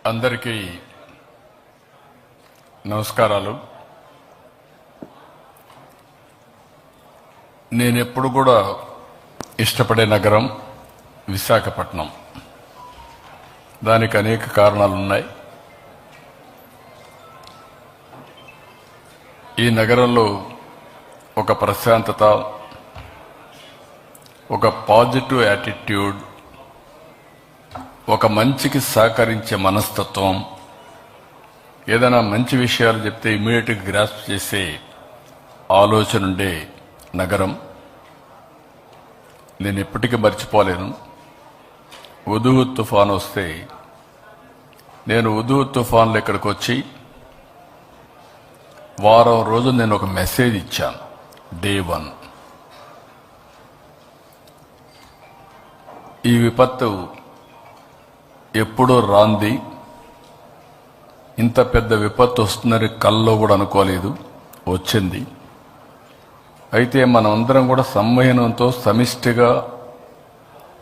అందరికీ నమస్కారాలు. నేను ఎప్పుడు కూడా ఇష్టపడే నగరం విశాఖపట్నం. దానికి అనేక కారణాలు ఉన్నాయి. ఈ నగరంలో ఒక ప్రశాంతత, ఒక పాజిటివ్ యాటిట్యూడ్, ఒక మంచికి సహకరించే మనస్తత్వం, ఏదైనా మంచి విషయాలు చెప్తే ఇమీడియట్గా గ్రాస్ప్ చేసే ఆలోచన ఉండే నగరం. నేను ఎప్పటికీ మర్చిపోలేను. హుదూద్ తుఫాన్ వస్తే నేను హుదూద్ తుఫాన్లో ఇక్కడికి వచ్చి వారం రోజులు నేను ఒక మెసేజ్ ఇచ్చాను. డే 1 ఈ విపత్తు ఎప్పుడూ రాంది, ఇంత పెద్ద విపత్తు వస్తుందని కల్లో కూడా అనుకోలేదు, వచ్చింది. అయితే మనమందరం కూడా సంయమనంతో సమిష్టిగా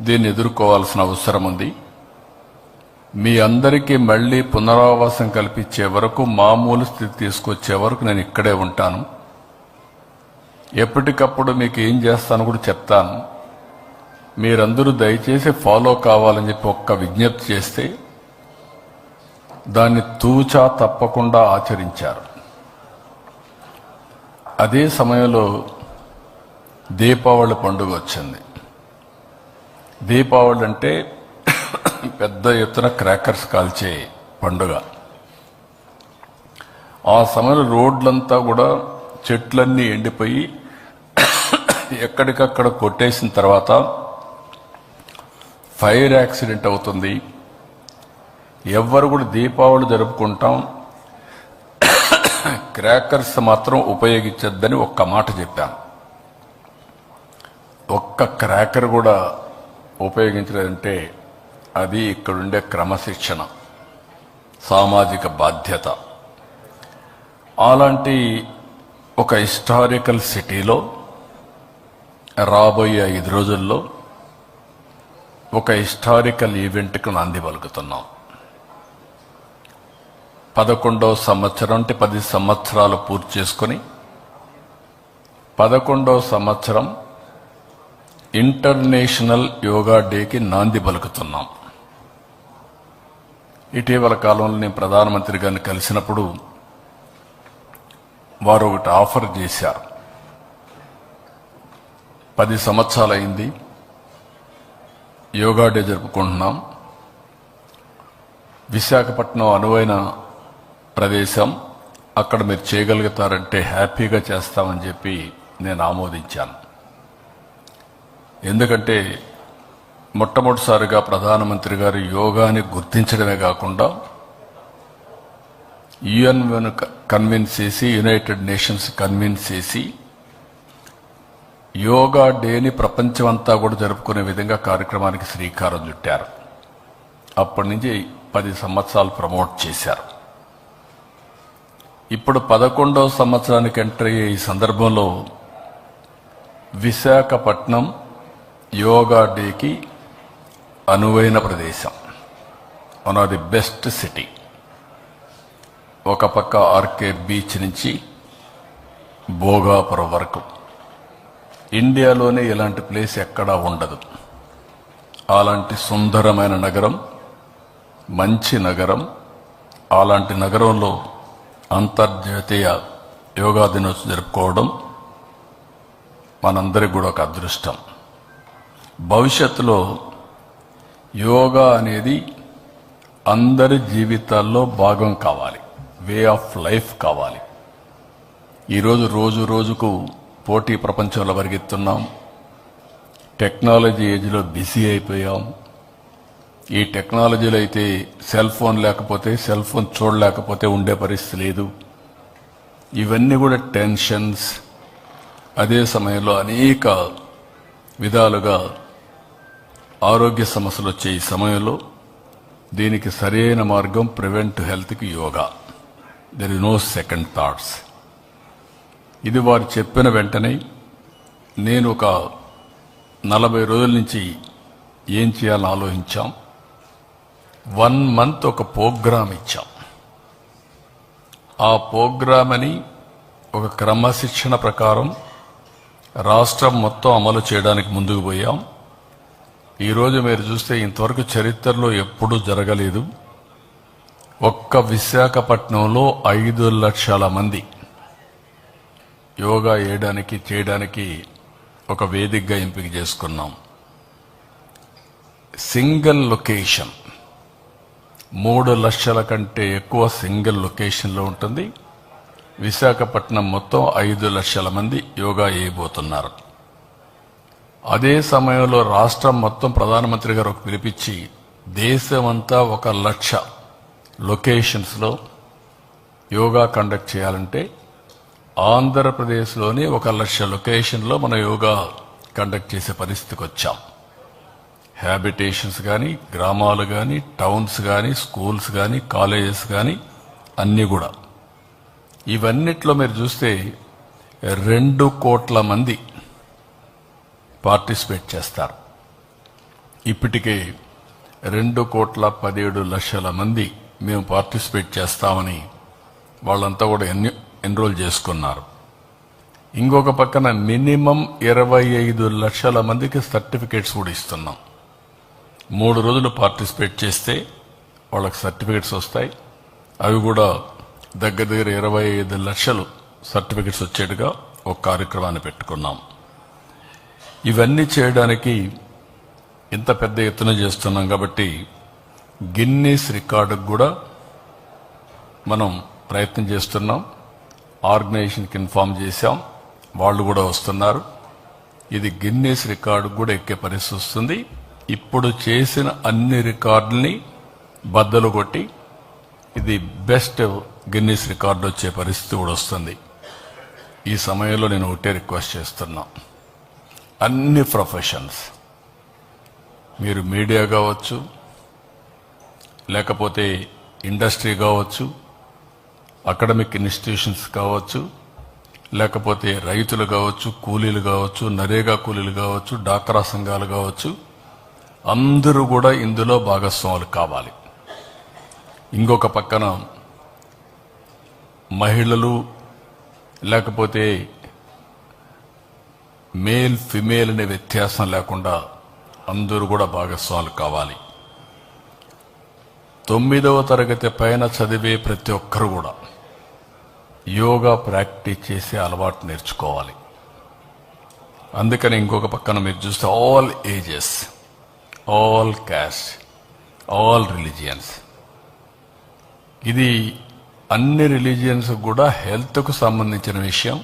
దీన్ని ఎదుర్కోవాల్సిన అవసరం ఉంది. మీ అందరికీ మళ్లీ పునరావాసం కల్పించే వరకు, మామూలు స్థితి తీసుకొచ్చే వరకు నేను ఇక్కడే ఉంటాను. ఎప్పటికప్పుడు మీకు ఏం చేస్తాను కూడా చెప్తాను. మీరందరూ దయచేసి ఫాలో కావాలని చెప్పి ఒక్క విజ్ఞప్తి చేస్తే దాన్ని తూచా తప్పకుండా ఆచరించారు. అదే సమయంలో దీపావళి పండుగ వచ్చింది. దీపావళి అంటే పెద్ద ఎత్తున క్రాకర్స్ కాల్చే పండుగ. ఆ సమయంలో రోడ్లంతా కూడా చెట్లన్నీ ఎండిపోయి ఎక్కడికక్కడ కొట్టేసిన తర్వాత ఫైర్ యాక్సిడెంట్ అవుతుంది. ఎవ్వరు కూడా దీపావళి జరుపుకుంటాం, క్రాకర్స్ మాత్రం ఉపయోగించొద్దని ఒక్క మాట చెప్పాను. ఒక్క క్రాకర్ కూడా ఉపయోగించలేదంటే అది ఇక్కడుండే క్రమశిక్షణ, సామాజిక బాధ్యత. అలాంటి ఒక హిస్టారికల్ సిటీలో రాబోయే 5 రోజుల్లో ఒక హిస్టారికల్ ఈవెంట్కు నాంది పలుకుతున్నాం. 11వ సంవత్సరం అంటే 10 సంవత్సరాలు పూర్తి చేసుకుని 11వ సంవత్సరం ఇంటర్నేషనల్ యోగా డేకి నాంది పలుకుతున్నాం. ఇటీవల కాలంలో నేను ప్రధానమంత్రి గారిని కలిసినప్పుడు వారు ఒకటి ఆఫర్ చేశారు. 10 సంవత్సరాలు అయింది, యోగా డే జరుపుకుంటున్నాం. విశాఖపట్నం అనువైన ప్రదేశం, అక్కడ మీరు చేయగలుగుతారంటే హ్యాపీగా చేస్తామని చెప్పి నేను ఆమోదించాను. ఎందుకంటే మొట్టమొదటిసారిగా ప్రధానమంత్రి గారు యోగాని గుర్తించడమే కాకుండా UN కన్విన్స్ చేసి, యునైటెడ్ నేషన్స్ కన్విన్స్ చేసి యోగా డేని ప్రపంచమంతా కూడా జరుపుకునే విధంగా కార్యక్రమానికి శ్రీకారం చుట్టారు. అప్పటి నుంచి 10 సంవత్సరాలు ప్రమోట్ చేశారు. ఇప్పుడు 11వ సంవత్సరానికి ఎంటర్ అయ్యే ఈ సందర్భంలో విశాఖపట్నం యోగా డేకి అనువైన ప్రదేశం, one of the best city. ఒక పక్క ఆర్కే బీచ్ నుంచి భోగాపురం వరకు ఇండియాలోనే ఇలాంటి ప్లేస్ ఎక్కడా ఉండదు. అలాంటి సుందరమైన నగరం, మంచి నగరం. అలాంటి నగరంలో అంతర్జాతీయ యోగా దినోత్సవం జరుపుకోవడం మనందరికీ కూడా ఒక అదృష్టం. భవిష్యత్తులో యోగా అనేది అందరి జీవితాల్లో భాగం కావాలి, వే ఆఫ్ లైఫ్ కావాలి. ఈరోజు రోజు రోజుకు పోటీ ప్రపంచంలో పరిగెత్తున్నాం. టెక్నాలజీ ఏజ్లో బిజీ అయిపోయాం. ఈ టెక్నాలజీలో అయితే సెల్ ఫోన్ లేకపోతే, సెల్ ఫోన్ చూడలేకపోతే ఉండే పరిస్థితి లేదు. ఇవన్నీ కూడా టెన్షన్స్. అదే సమయంలో అనేక విధాలుగా ఆరోగ్య సమస్యలు వచ్చే ఈ సమయంలో దీనికి సరైన మార్గం ప్రివెంట్ హెల్త్కి yoga. There is no second thoughts. ఇది వారు చెప్పిన వెంటనే నేను ఒక 40 రోజుల నుంచి ఏం చేయాలని ఆలోచించాం. 1 month ఒక ప్రోగ్రామ్ ఇచ్చాం. ఆ ప్రోగ్రామ్ అని ఒక క్రమశిక్షణ ప్రకారం రాష్ట్రం మొత్తం అమలు చేయడానికి ముందుకు పోయాం. ఈరోజు మీరు చూస్తే ఇంతవరకు చరిత్రలో ఎప్పుడూ జరగలేదు. ఒక్క విశాఖపట్నంలో 5 లక్షల మంది యోగా చేయడానికి ఒక వేదికగా ఎంపిక చేసుకున్నాం. సింగిల్ లొకేషన్ 3 లక్షల కంటే ఎక్కువ సింగిల్ లొకేషన్లో ఉంటుంది. విశాఖపట్నం మొత్తం 5 లక్షల మంది యోగా చేయబోతున్నారు. అదే సమయంలో రాష్ట్రం మొత్తం ప్రధానమంత్రి గారు ఒక పిలిపించి దేశమంతా 1 లక్ష లొకేషన్స్లో యోగా కండక్ట్ చేయాలంటే ఆంధ్రప్రదేశ్లోని 1 లక్ష లొకేషన్లో మన యోగా కండక్ట్ చేసే పరిస్థితికి వచ్చాం. హ్యాబిటేషన్స్ కానీ, గ్రామాలు కానీ, టౌన్స్ కానీ, స్కూల్స్ కానీ, కాలేజెస్ కానీ అన్నీ కూడా. ఇవన్నిట్లో మీరు చూస్తే 2 కోట్ల మంది పార్టిసిపేట్ చేస్తారు. ఇప్పటికే 2,17,00,000 మంది మేము పార్టిసిపేట్ చేస్తామని వాళ్ళంతా కూడా ఎన్రోల్ చేసుకున్నారు. ఇంకొక పక్కన మినిమం 25 లక్షల మందికి సర్టిఫికేట్స్ కూడా ఇస్తున్నాం. 3 రోజులు పార్టిసిపేట్ చేస్తే వాళ్ళకి సర్టిఫికేట్స్ వస్తాయి. అవి కూడా దగ్గర 25 లక్షలు సర్టిఫికేట్స్ వచ్చేట్టుగా ఒక కార్యక్రమాన్ని పెట్టుకున్నాం. ఇవన్నీ చేయడానికి ఇంత పెద్ద ఎత్తున చేస్తున్నాం కాబట్టి గిన్నీస్ రికార్డుకు కూడా మనం ప్రయత్నం చేస్తున్నాం. ఆర్గనైజేషన్కి ఇన్ఫార్మ్ చేశాం, వాళ్ళు కూడా వస్తున్నారు. ఇది గిన్నీస్ రికార్డుకు కూడా ఎక్కే పరిస్థితి వస్తుంది. ఇప్పుడు చేసిన అన్ని రికార్డుల్ని బద్దలు కొట్టి ఇది బెస్ట్ గిన్నీస్ రికార్డు వచ్చే పరిస్థితి కూడా వస్తుంది. ఈ సమయంలో నేను ఒకటే రిక్వెస్ట్ చేస్తున్నా, అన్ని ప్రొఫెషన్స్, మీరు మీడియా కావచ్చు, లేకపోతే ఇండస్ట్రీ కావచ్చు, అకాడమిక్ ఇన్స్టిట్యూషన్స్ కావచ్చు, లేకపోతే రైతులు కావచ్చు, కూలీలు కావచ్చు, నరేగా కూలీలు కావచ్చు, డాక్రా సంఘాలు కావచ్చు, అందరూ కూడా ఇందులో భాగస్వాములు కావాలి. ఇంకొక పక్కన మహిళలు, లేకపోతే మేల్ ఫిమేల్ అనే వ్యత్యాసం లేకుండా అందరూ కూడా భాగస్వాములు కావాలి. 9వ తరగతి పైన చదివే ప్రతి ఒక్కరు కూడా యోగా ప్రాక్టీస్ చేసే అలవాటు నేర్చుకోవాలి. అందుకని ఇంకొక పక్కన మీరు చూస్తే all ages, all caste, all religions, ఇది అన్ని రిలీజియన్స్ కూడా హెల్త్కు సంబంధించిన విషయం.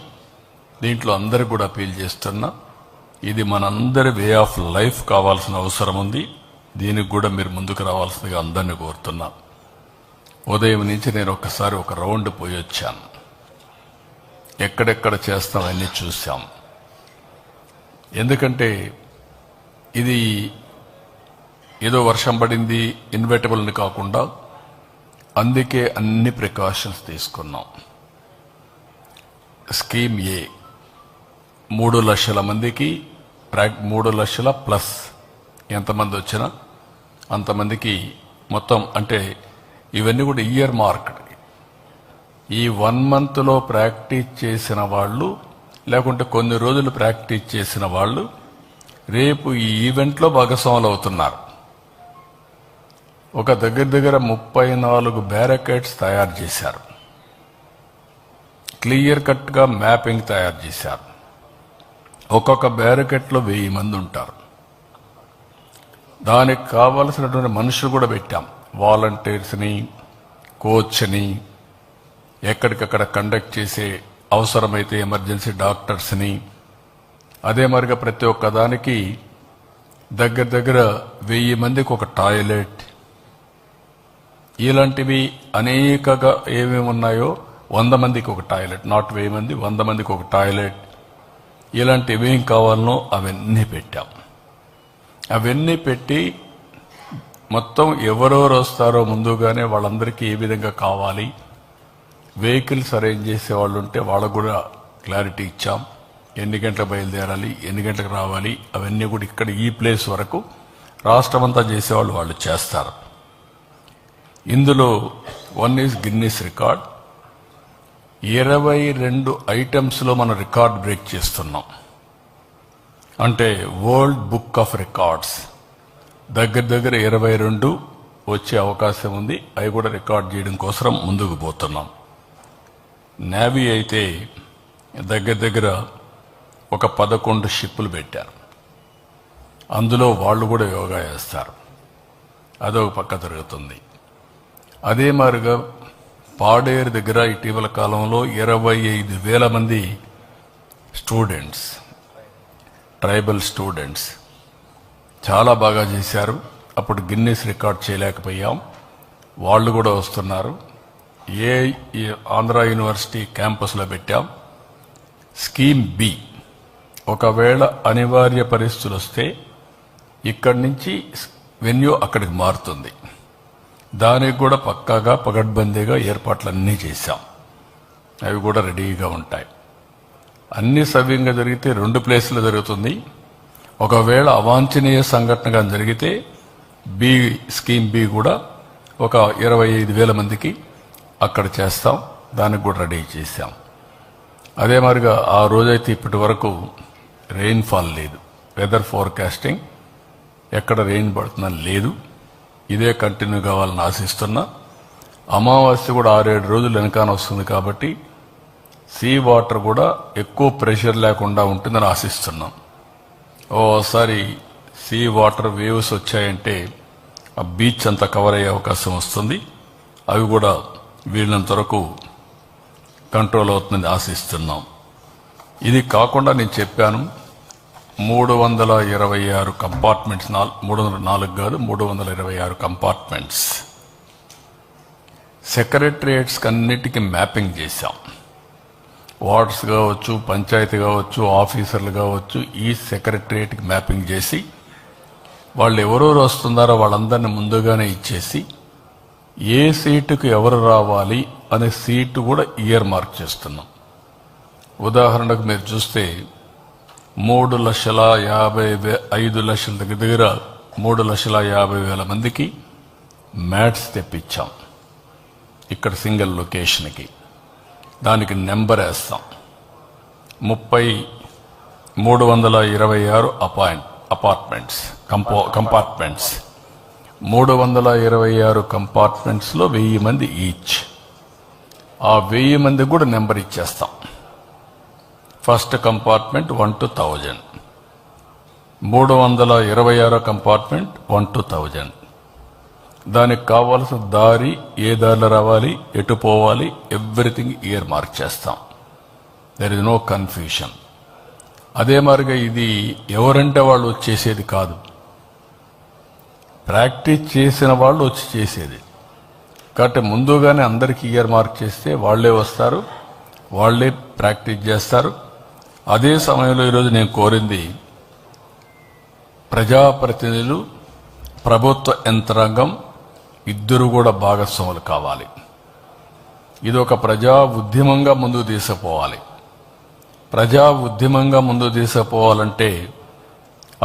దీంట్లో అందరికి కూడా అపీల్ చేస్తున్నా, ఇది మనందరి వే ఆఫ్ లైఫ్ కావాల్సిన అవసరం ఉంది. దీనికి కూడా మీరు ముందుకు రావాల్సిందిగా అందరినీ కోరుతున్నా. ఉదయం నుంచి నేను ఒక్కసారి ఒక రౌండ్ పోయి వచ్చాను. ఎక్కడెక్కడ చేస్తాం అన్నీ చూసాం. ఎందుకంటే ఇది ఏదో వర్షం పడింది ఇన్వెటబుల్ని కాకుండా, అందుకే అన్ని ప్రికాషన్స్ తీసుకున్నాం. స్కీమ్ ఏ 3 లక్షల మందికి 3 లక్షల ప్లస్ ఎంతమంది వచ్చినా అంతమందికి మొత్తం, అంటే ఇవన్నీ కూడా ఇయర్ మార్క్డ్. ఈ 1 monthలో ప్రాక్టీస్ చేసిన వాళ్ళు, లేకుంటే కొన్ని రోజులు ప్రాక్టీస్ చేసిన వాళ్ళు రేపు ఈ ఈవెంట్లో భాగస్వాములు అవుతున్నారు. ఒక దగ్గర 34 బ్యారికేడ్స్ తయారు చేశారు. క్లియర్ కట్గా మ్యాపింగ్ తయారు చేశారు. ఒక్కొక్క బ్యారికేడ్లో 1000 మంది ఉంటారు. దానికి కావలసినటువంటి మనుషులు కూడా పెట్టాం. వాలంటీర్స్ని, కోచ్ని, ఎక్కడికక్కడ కండక్ట్ చేసే అవసరమైతే ఎమర్జెన్సీ డాక్టర్స్ని, అదే మరిగా ప్రతి ఒక్క దానికి దగ్గర 1000 మందికి ఒక టాయిలెట్, ఇలాంటివి అనేకగా ఏమేమి ఉన్నాయో 100 మందికి ఒక టాయిలెట్, నాట్ 1000 మంది, 100 మందికి ఒక టాయిలెట్, ఇలాంటివి ఏం కావాలనో అవన్నీ పెట్టాం. అవన్నీ పెట్టి మొత్తం ఎవరెవరు వస్తారో ముందుగానే వాళ్ళందరికీ ఏ విధంగా కావాలి, వెహికల్స్ అరేంజ్ చేసే వాళ్ళు ఉంటే వాళ్ళకు కూడా క్లారిటీ ఇచ్చాం. ఎన్ని గంటలకు బయలుదేరాలి, ఎన్ని గంటలకు రావాలి, అవన్నీ కూడా ఇక్కడ ఈ ప్లేస్ వరకు రాష్ట్రమంతా చేసేవాళ్ళు వాళ్ళు చేస్తారు. ఇందులో వన్ ఈజ్ గిన్నీస్ రికార్డ్. 22 ఐటమ్స్లో మనం రికార్డ్ బ్రేక్ చేస్తున్నాం. అంటే వరల్డ్ బుక్ ఆఫ్ రికార్డ్స్ దగ్గర 22 వచ్చే అవకాశం ఉంది. అవి కూడా రికార్డ్ చేయడం కోసం ముందుకు పోతున్నాం. నేవీ అయితే దగ్గర ఒక 11 షిప్పులు పెట్టారు. అందులో వాళ్ళు కూడా యోగా చేస్తారు. అదొక పక్క జరుగుతుంది. అదే మాదిరిగా పాడేరు దగ్గర ఇటీవల కాలంలో 25,000 మంది స్టూడెంట్స్, ట్రైబల్ స్టూడెంట్స్ చాలా బాగా చేశారు. అప్పుడు గిన్నీస్ రికార్డ్ చేయలేకపోయాం. వాళ్ళు కూడా వస్తున్నారు. ఈ ఆంధ్ర యూనివర్సిటీ క్యాంపస్లో పెట్టాం. స్కీమ్ బి, ఒకవేళ అనివార్య పరిస్థితులు వస్తే ఇక్కడి నుంచి వెన్యూ అక్కడికి మారుతుంది. దానికి కూడా పక్కాగా పగడ్బందీగా ఏర్పాట్లన్నీ చేశాం. అవి కూడా రెడీగా ఉంటాయి. అన్ని సవ్యంగా జరిగితే 2 ప్లేసులు జరుగుతుంది. ఒకవేళ అవాంఛనీయ సంఘటనగా జరిగితే స్కీమ్ బి కూడా ఒక 25,000 మందికి అక్కడ చేస్తాం. దానికి కూడా రెడీ చేశాం. అదే మాదిరిగా ఆ రోజైతే ఇప్పటి వరకు రెయిన్ఫాల్ లేదు. వెదర్ ఫోర్కాస్టింగ్ ఎక్కడ రెయిన్ పడుతుందని లేదు. ఇదే కంటిన్యూ కావాలని ఆశిస్తున్నా. అమావాస్య కూడా 6-7 రోజులు వెనకాన వస్తుంది కాబట్టి సీ వాటర్ కూడా ఎక్కువ ప్రెషర్ లేకుండా ఉంటుందని ఆశిస్తున్నాం. ఓసారి సీ వాటర్ వేవ్స్ వచ్చాయంటే ఆ బీచ్ అంతా కవర్ అయ్యే అవకాశం వస్తుంది. అవి కూడా వీళ్ళంత వరకు కంట్రోల్ అవుతుందని ఆశిస్తున్నాం. ఇది కాకుండా నేను చెప్పాను 326 కంపార్ట్మెంట్స్, 304 కాదు 326 కంపార్ట్మెంట్స్ సెక్రటరియేట్స్ అన్నిటికీ మ్యాపింగ్ చేశాం. వార్డ్స్ కావచ్చు, పంచాయతీ కావచ్చు, ఆఫీసర్లు కావచ్చు, ఈ సెక్రటరియేట్కి మ్యాపింగ్ చేసి వాళ్ళు ఎవరెవరు వస్తున్నారో వాళ్ళందరినీ ముందుగానే ఇచ్చేసి ఏ సీటుకు ఎవరు రావాలి అనే సీటు కూడా ఇయర్ మార్క్ చేస్తున్నాం. ఉదాహరణకు మీరు చూస్తే 3,55,000 దగ్గర 3,50,000 మందికి మ్యాట్స్ తెప్పించాం. ఇక్కడ సింగిల్ లొకేషన్కి దానికి నెంబర్ వేస్తాం. 326 అపార్ట్మెంట్స్ కంపార్ట్మెంట్స్ 326 కంపార్ట్మెంట్స్లో 1000 మంది ఈచ్. ఆ 1000 మందికి కూడా నెంబర్ ఇచ్చేస్తాం. First compartment 1 to 1000, 326 compartment 1 to 1000. దానికి కావాల్సిన దారి, ఏ దారిలో రావాలి, ఎటు పోవాలి, ఎవ్రీథింగ్ ఇయర్ మార్క్ చేస్తాం. There is no confusion. అదే మాదిరిగా ఇది ఎవరంటే వాళ్ళు వచ్చేసేది కాదు, ప్రాక్టీస్ చేసిన వాళ్ళు వచ్చి చేసేది. కాబట్టి ముందుగానే అందరికీ ఇయర్ మార్క్ చేస్తే వాళ్లే వస్తారు, వాళ్లే ప్రాక్టీస్ చేస్తారు. అదే సమయంలో ఈరోజు నేను కోరింది ప్రజాప్రతినిధులు, ప్రభుత్వ యంత్రాంగం ఇద్దరు కూడా భాగస్వాములు కావాలి. ఇది ఒక ప్రజా ఉద్యమంగా ముందుకు తీసుకుపోవాలి. ప్రజా ఉద్యమంగా ముందుకు తీసుకుపోవాలంటే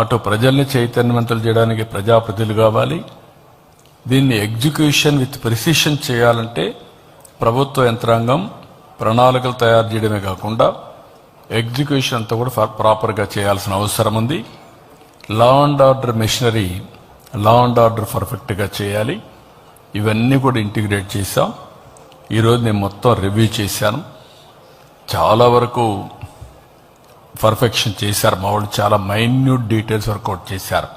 అటు ప్రజల్ని చైతన్యవంతులు చేయడానికి ప్రజాప్రతినిధులు కావాలి. దీన్ని ఎగ్జిక్యూషన్ విత్ ప్రిసిషన్ చేయాలంటే ప్రభుత్వ యంత్రాంగం ప్రణాళికలు తయారు చేయడమే కాకుండా ఎగ్జిక్యూషన్ అంతా కూడా ప్రాపర్గా చేయాల్సిన అవసరం ఉంది. Law and order machinery, law and order పర్ఫెక్ట్గా చేయాలి. ఇవన్నీ కూడా ఇంటిగ్రేట్ చేశాం. ఈరోజు నేను మొత్తం రివ్యూ చేశాను. చాలా వరకు పర్ఫెక్షన్ చేశారు. మా వాళ్ళు చాలా మైన్యూట్ డీటెయిల్స్ వర్కౌట్ చేశారు.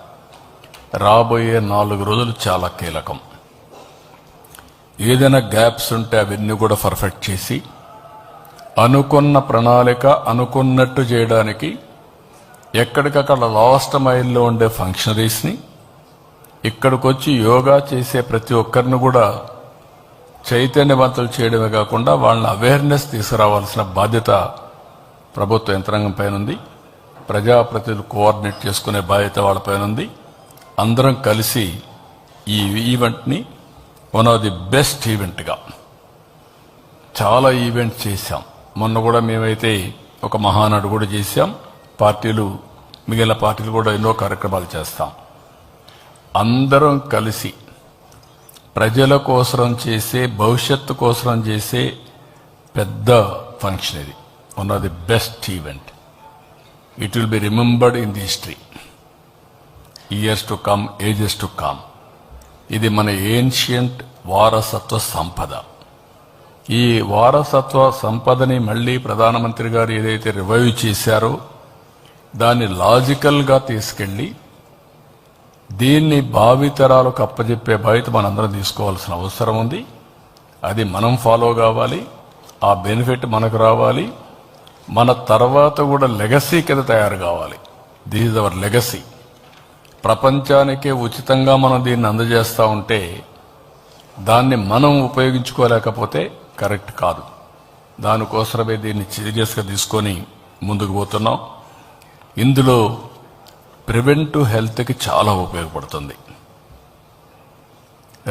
రాబోయే 4 రోజులు చాలా కీలకం. ఏదైనా గ్యాప్స్ ఉంటే అవన్నీ కూడా పర్ఫెక్ట్ చేసి అనుకున్న ప్రణాళిక అనుకున్నట్టు చేయడానికి ఎక్కడికక్కడ లాస్ట్ మైల్లో ఉండే ఫంక్షనరీస్ని ఇక్కడికి వచ్చి యోగా చేసే ప్రతి ఒక్కరిని కూడా చైతన్యవంతులు చేయడమే కాకుండా వాళ్ళని అవేర్నెస్ తీసుకురావాల్సిన బాధ్యత ప్రభుత్వ యంత్రాంగం పైన ఉంది. ప్రజాప్రతినిధులు కోఆర్డినేట్ చేసుకునే బాధ్యత వాళ్ళపైన ఉంది. అందరం కలిసి ఈ ఈవెంట్ని వన్ ఆఫ్ ది బెస్ట్ ఈవెంట్గా, చాలా ఈవెంట్స్ చేశాం. మొన్న కూడా మేమైతే ఒక మహానాడు కూడా చేశాం. పార్టీలు, మిగిలిన పార్టీలు కూడా ఎన్నో కార్యక్రమాలు చేస్తాం. అందరం కలిసి ప్రజల కోసం చేసే, భవిష్యత్తు కోసం చేసే పెద్ద ఫంక్షన్ ఇది. One of the best event. It will be remembered in the history, years to come, ages to come. ఇది మన ఏన్షియంట్ వారసత్వ సంపద. ఈ వారసత్వ సంపదని మళ్ళీ ప్రధానమంత్రి గారు ఏదైతే రివైవ్ చేశారో దాన్ని లాజికల్గా తీసుకెళ్లి దీన్ని భావితరాలకు అప్పజెప్పే బాధ్యత మనందరం తీసుకోవాల్సిన అవసరం ఉంది. అది మనం ఫాలో కావాలి. ఆ బెనిఫిట్ మనకు రావాలి. మన తర్వాత కూడా లెగసీ కింద తయారు కావాలి. This is our legacy. ప్రపంచానికే ఉచితంగా మనం దీన్ని అందజేస్తూ ఉంటే దాన్ని మనం ఉపయోగించుకోలేకపోతే కరెక్ట్ కాదు. దానికోసమే దీన్ని సీరియస్గా తీసుకొని ముందుకు పోతున్నాం. ఇందులో ప్రివెంటివ్ హెల్త్కి చాలా ఉపయోగపడుతుంది.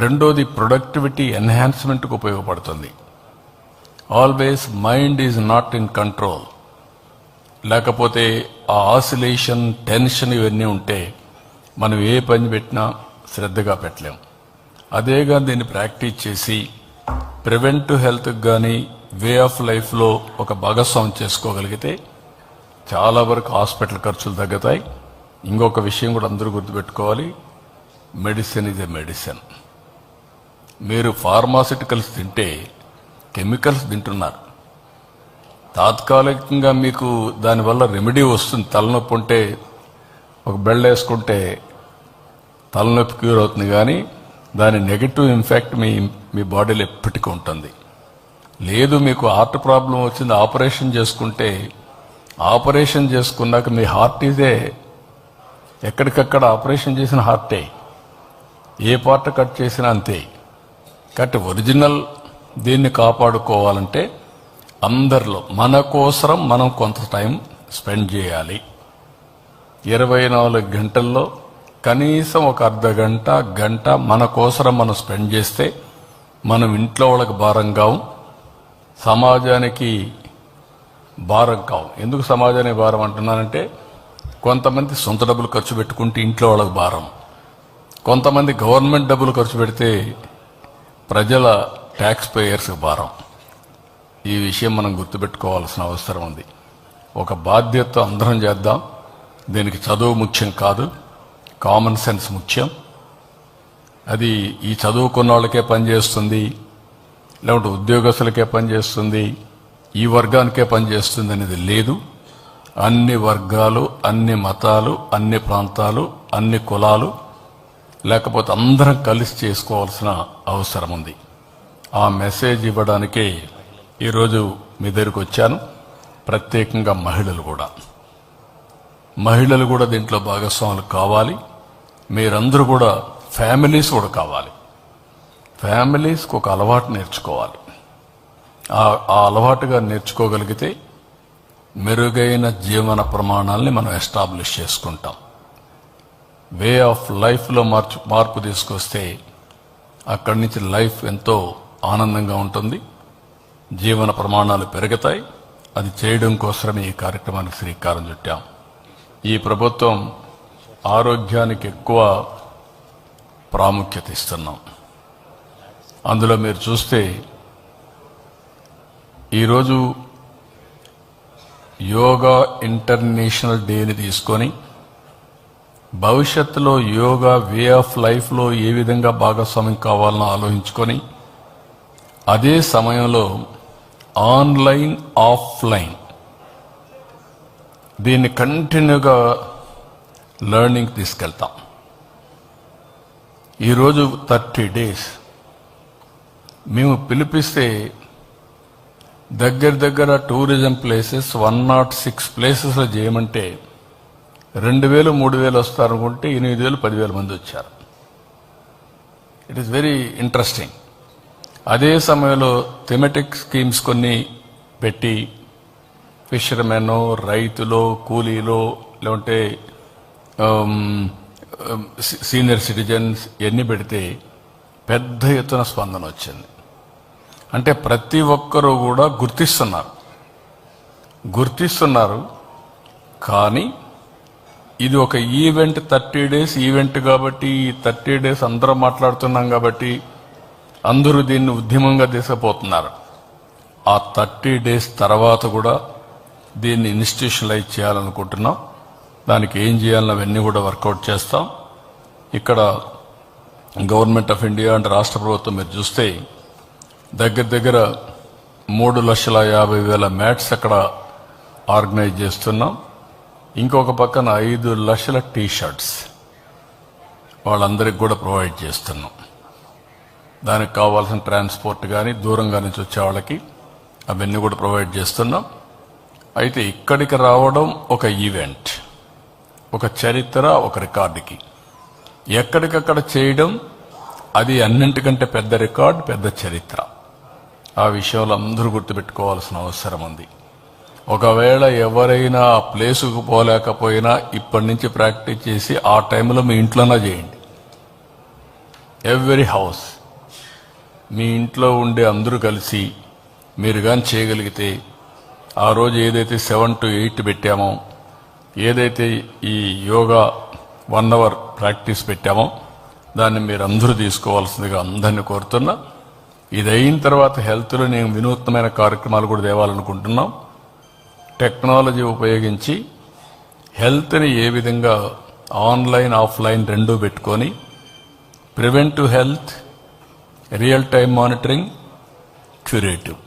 రెండోది ప్రొడక్టివిటీ ఎన్హాన్స్మెంట్కి ఉపయోగపడుతుంది. Always mind is not in control. లేకపోతే ఆ ఆసిలేషన్, టెన్షన్ ఇవన్నీ ఉంటే మనం ఏ పని పెట్టినా శ్రద్ధగా పెట్టలేం. అదేగా దీన్ని ప్రాక్టీస్ చేసి ప్రివెంటివ్ హెల్త్కి కానీ వే ఆఫ్ లైఫ్లో ఒక భాగస్వామ్యం చేసుకోగలిగితే చాలా వరకు హాస్పిటల్ ఖర్చులు తగ్గుతాయి. ఇంకొక విషయం కూడా అందరూ గుర్తుపెట్టుకోవాలి, మెడిసిన్ ఈజ్ ఎ మెడిసిన్. మీరు ఫార్మాసిటికల్స్ తింటే కెమికల్స్ తింటున్నారు. తాత్కాలికంగా మీకు దానివల్ల రెమెడీ వస్తుంది. తలనొప్పి ఉంటే ఒక బెల్ట్ వేసుకుంటే తలనొప్పి క్యూర్ అవుతుంది, కానీ దాని నెగటివ్ ఇంపాక్ట్ మీ బాడీలో ఎప్పటికీ ఉంటుంది. లేదు మీకు హార్ట్ ప్రాబ్లం వచ్చింది, ఆపరేషన్ చేసుకుంటే ఆపరేషన్ చేసుకున్నాక మీ హార్ట్ ఇదే ఎక్కడికక్కడ ఆపరేషన్ చేసిన హార్టే, ఏ పార్ట్ కట్ చేసినా అంతే. కాబట్టి ఒరిజినల్ దీన్ని కాపాడుకోవాలంటే అందరిలో మన కోసం మనం కొంత టైం స్పెండ్ చేయాలి. 24 గంటల్లో కనీసం ఒక అర్ధ గంట, గంట మన కోసం మనం స్పెండ్ చేస్తే మనం ఇంట్లో వాళ్ళకి భారం కావు, సమాజానికి భారం కావు. ఎందుకు సమాజానికి భారం అంటున్నానంటే కొంతమంది సొంత డబ్బులు ఖర్చు పెట్టుకుంటే ఇంట్లో వాళ్ళకి భారం, కొంతమంది గవర్నమెంట్ డబ్బులు ఖర్చు పెడితే ప్రజల ట్యాక్స్ పేయర్స్కి భారం. ఈ విషయం మనం గుర్తుపెట్టుకోవాల్సిన అవసరం ఉంది. ఒక బాధ్యత అందరం చేద్దాం. దీనికి చదువు ముఖ్యం కాదు, కామన్ సెన్స్ ముఖ్యం. అది ఈ చదువుకున్న వాళ్ళకే పనిచేస్తుంది, లేకుంటే ఉద్యోగస్తులకే పనిచేస్తుంది, ఈ వర్గానికే పనిచేస్తుంది అనేది లేదు. అన్ని వర్గాలు, అన్ని మతాలు, అన్ని ప్రాంతాలు, అన్ని కులాలు, లేకపోతే అందరం కలిసి చేసుకోవాల్సిన అవసరం ఉంది. ఆ మెసేజ్ ఇవ్వడానికే ఈరోజు మీ దగ్గరికి వచ్చాను. ప్రత్యేకంగా మహిళలు కూడా దీంట్లో భాగస్వాములు కావాలి. మీరందరూ కూడా ఫ్యామిలీస్ కూడా కావాలి. ఫ్యామిలీస్కి ఒక అలవాటు నేర్చుకోవాలి. ఆ అలవాటుగా నేర్చుకోగలిగితే మెరుగైన జీవన ప్రమాణాలని మనం ఎస్టాబ్లిష్ చేసుకుంటాం. వే ఆఫ్ లైఫ్లో మార్పు తీసుకొస్తే అక్కడి నుంచి లైఫ్ ఎంతో ఆనందంగా ఉంటుంది, జీవన ప్రమాణాలు పెరుగుతాయి. అది చేయడం కోసమే ఈ కార్యక్రమానికి శ్రీకారం చుట్టాం. ఈ ప్రభుత్వం ఆరోగ్యానికి ఎక్కువ ప్రాముఖ్యత ఇస్తున్నాం. అందులో మీరు చూస్తే ఈరోజు యోగా ఇంటర్నేషనల్ డేని తీసుకొని భవిష్యత్తులో యోగా వే ఆఫ్ లైఫ్లో ఏ విధంగా భాగస్వామ్యం కావాలనో ఆలోచించుకొని అదే సమయంలో ఆన్లైన్, ఆఫ్లైన్ దీన్ని కంటిన్యూగా లెర్నింగ్ తీసుకెళ్తాం. ఈరోజు 30 days మేము పిలిపిస్తే దగ్గర టూరిజం ప్లేసెస్ 106 ప్లేసెస్లో చేయమంటే 2,000, 3,000 వస్తారనుకుంటే 8,000, 10,000 మంది వచ్చారు. It is very interesting. అదే సమయంలో థెమెటిక్ స్కీమ్స్ కొన్ని పెట్టి ఫిషర్మెన్, రైతులు, కూలీలు, లేకుంటే సీనియర్ సిటిజన్స్ ఎన్ని పెడితే పెద్ద ఎత్తున స్పందన వచ్చింది. అంటే ప్రతి ఒక్కరూ కూడా గుర్తిస్తున్నారు. కానీ ఇది ఒక ఈవెంట్, 30 days ఈవెంట్ కాబట్టి 30 days అందరం మాట్లాడుతున్నాం కాబట్టి అందరూ దీన్ని ఉద్యమంగా తీసుకుపోతున్నారు. ఆ 30 days తర్వాత కూడా దీన్ని ఇన్స్టిట్యూషనలైజ్ చేయాలనుకుంటున్నాం. దానికి ఏం చేయాలని అవన్నీ కూడా వర్కౌట్ చేస్తాం. ఇక్కడ గవర్నమెంట్ ఆఫ్ ఇండియా అంటే రాష్ట్ర ప్రభుత్వం మీరు చూస్తే దగ్గర 3,50,000 మ్యాట్స్ అక్కడ ఆర్గనైజ్ చేస్తున్నాం. ఇంకొక పక్కన 5 లక్షల టీ-షర్ట్స్ వాళ్ళందరికీ కూడా ప్రొవైడ్ చేస్తున్నాం. దానికి కావాల్సిన ట్రాన్స్పోర్ట్ కానీ దూరంగా నుంచి వచ్చే వాళ్ళకి అవన్నీ కూడా ప్రొవైడ్ చేస్తున్నాం. అయితే ఇక్కడికి రావడం ఒక ఈవెంట్, ఒక చరిత్ర, ఒక రికార్డుకి. ఎక్కడికక్కడ చేయడం అది అన్నింటికంటే పెద్ద రికార్డ్, పెద్ద చరిత్ర. ఆ విషయంలో అందరూ గుర్తుపెట్టుకోవాల్సిన అవసరం ఉంది. ఒకవేళ ఎవరైనా ఆ ప్లేసుకు పోలేకపోయినా ఇప్పటి నుంచి ప్రాక్టీస్ చేసి ఆ టైంలో మీ ఇంట్లోనే చేయండి. ఎవ్రీ హౌస్ మీ ఇంట్లో ఉండే అందరూ కలిసి మీరు కానీ చేయగలిగితే ఆ రోజు ఏదైతే 7 to 8 పెట్టామో, ఏదైతే ఈ యోగా 1 hour ప్రాక్టీస్ పెట్టామో దాన్ని మీరు అందరూ తీసుకోవాల్సిందిగా అందరినీ కోరుతున్నా. ఇది అయిన తర్వాత హెల్త్లో నేను వినూత్నమైన కార్యక్రమాలు కూడా తేవాలనుకుంటున్నాం. టెక్నాలజీ ఉపయోగించి హెల్త్ని ఏ విధంగా ఆన్లైన్ ఆఫ్లైన్ రెండూ పెట్టుకొని preventive health, real time monitoring, curative,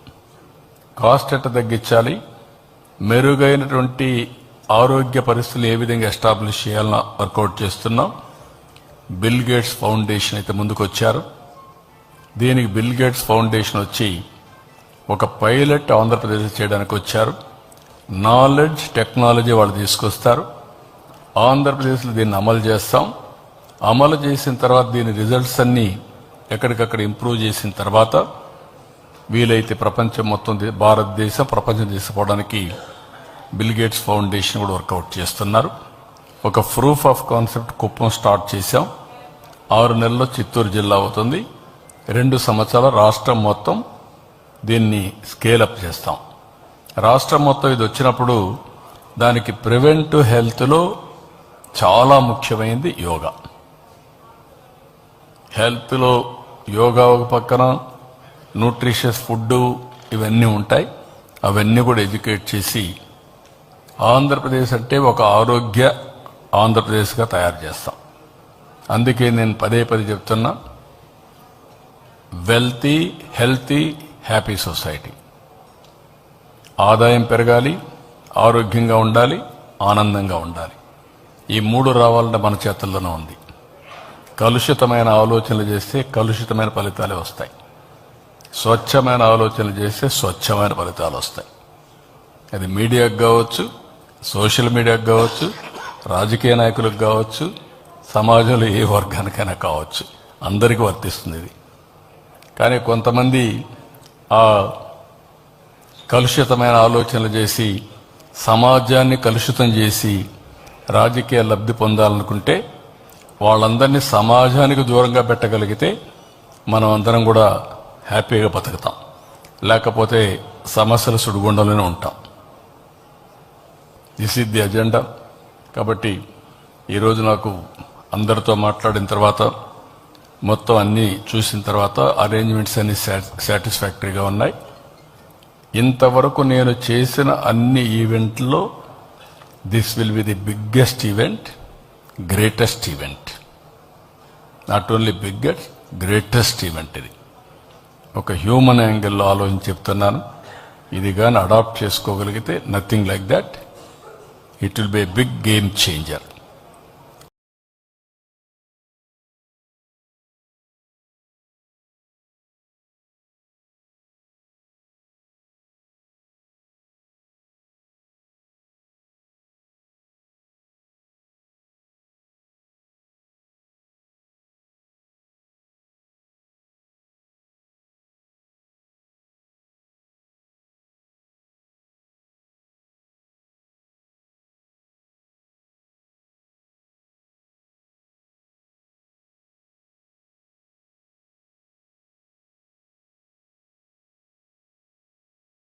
cost ఎట్ట తగ్గించాలి, మెరుగైనటువంటి ఆరోగ్య పరిస్థితులు ఏ విధంగా ఎస్టాబ్లిష్ చేయాలని వర్కౌట్ చేస్తున్నాం. బిల్ గేట్స్ ఫౌండేషన్ అయితే ముందుకు వచ్చారు. దీనికి బిల్ గేట్స్ ఫౌండేషన్ వచ్చి ఒక పైలట్ ఆంధ్రప్రదేశ్ చేయడానికి వచ్చారు. నాలెడ్జ్, టెక్నాలజీ వాళ్ళు తీసుకొస్తారు. ఆంధ్రప్రదేశ్లో దీన్ని అమలు చేస్తాం. అమలు చేసిన తర్వాత దీని రిజల్ట్స్ అన్నీ ఎక్కడికక్కడ ఇంప్రూవ్ చేసిన తర్వాత వీలైతే ప్రపంచం మొత్తం భారతదేశం ప్రపంచం తీసుకుపోవడానికి బిల్ గేట్స్ ఫౌండేషన్ కూడా వర్కౌట్ చేస్తున్నారు. ఒక proof of concept Kuppam start చేశాం. 6 నెలల్లో చిత్తూరు జిల్లా అవుతుంది. 2 సంవత్సరాల రాష్ట్రం మొత్తం దీన్ని స్కేలప్ చేస్తాం. రాష్ట్రం మొత్తం ఇది వచ్చినప్పుడు దానికి ప్రివెంటివ్ హెల్త్లో చాలా ముఖ్యమైనది యోగా. హెల్త్లో యోగా ఒక పక్కన, న్యూట్రిషియస్ ఫుడ్ ఇవన్నీ ఉంటాయి. అవన్నీ కూడా ఎడ్యుకేట్ చేసి ఆంధ్రప్రదేశ్ అంటే ఒక ఆరోగ్య ఆంధ్రప్రదేశ్గా తయారు చేస్తాం. అందుకే నేను పదే చెప్తున్నా, వెల్తీ, హెల్తీ, హ్యాపీ సొసైటీ. ఆదాయం పెరగాలి, ఆరోగ్యంగా ఉండాలి, ఆనందంగా ఉండాలి. ఈ 3 రావాలంటే మన చేతుల్లోనే ఉంది. కలుషితమైన ఆలోచనలు చేస్తే కలుషితమైన ఫలితాలే వస్తాయి. స్వచ్ఛమైన ఆలోచనలు చేస్తే స్వచ్ఛమైన ఫలితాలు వస్తాయి. అది మీడియాకు కావచ్చు, సోషల్ మీడియాకు కావచ్చు, రాజకీయ నాయకులకు కావచ్చు, సమాజంలో ఏ వర్గానికైనా కావచ్చు, అందరికీ వర్తిస్తుంది ఇది. కానీ కొంతమంది ఆ కలుషితమైన ఆలోచనలు చేసి సమాజాన్ని కలుషితం చేసి రాజకీయ లబ్ధి పొందాలనుకుంటే వాళ్ళందరినీ సమాజానికి దూరంగా పెట్టగలిగితే మనం అందరం కూడా హ్యాపీగా బతుకుతాం. లేకపోతే సమస్యల సుడిగుండంలోనే ఉంటాం. This is the agenda. కాబట్టి ఈరోజు నాకు అందరితో మాట్లాడిన తర్వాత, మొత్తం అన్నీ చూసిన తర్వాత అరేంజ్మెంట్స్ అన్ని సాటిస్ఫాక్టరీగా ఉన్నాయి. ఇంతవరకు నేను చేసిన అన్ని ఈవెంట్లో this will be the biggest event, greatest event. Not only biggest, greatest event. ఇది ఒక హ్యూమన్ యాంగిల్లో ఆలోచించి చెప్తున్నాను. ఇది కానీ అడాప్ట్ చేసుకోగలిగితే nothing like that, it will be a big game changer.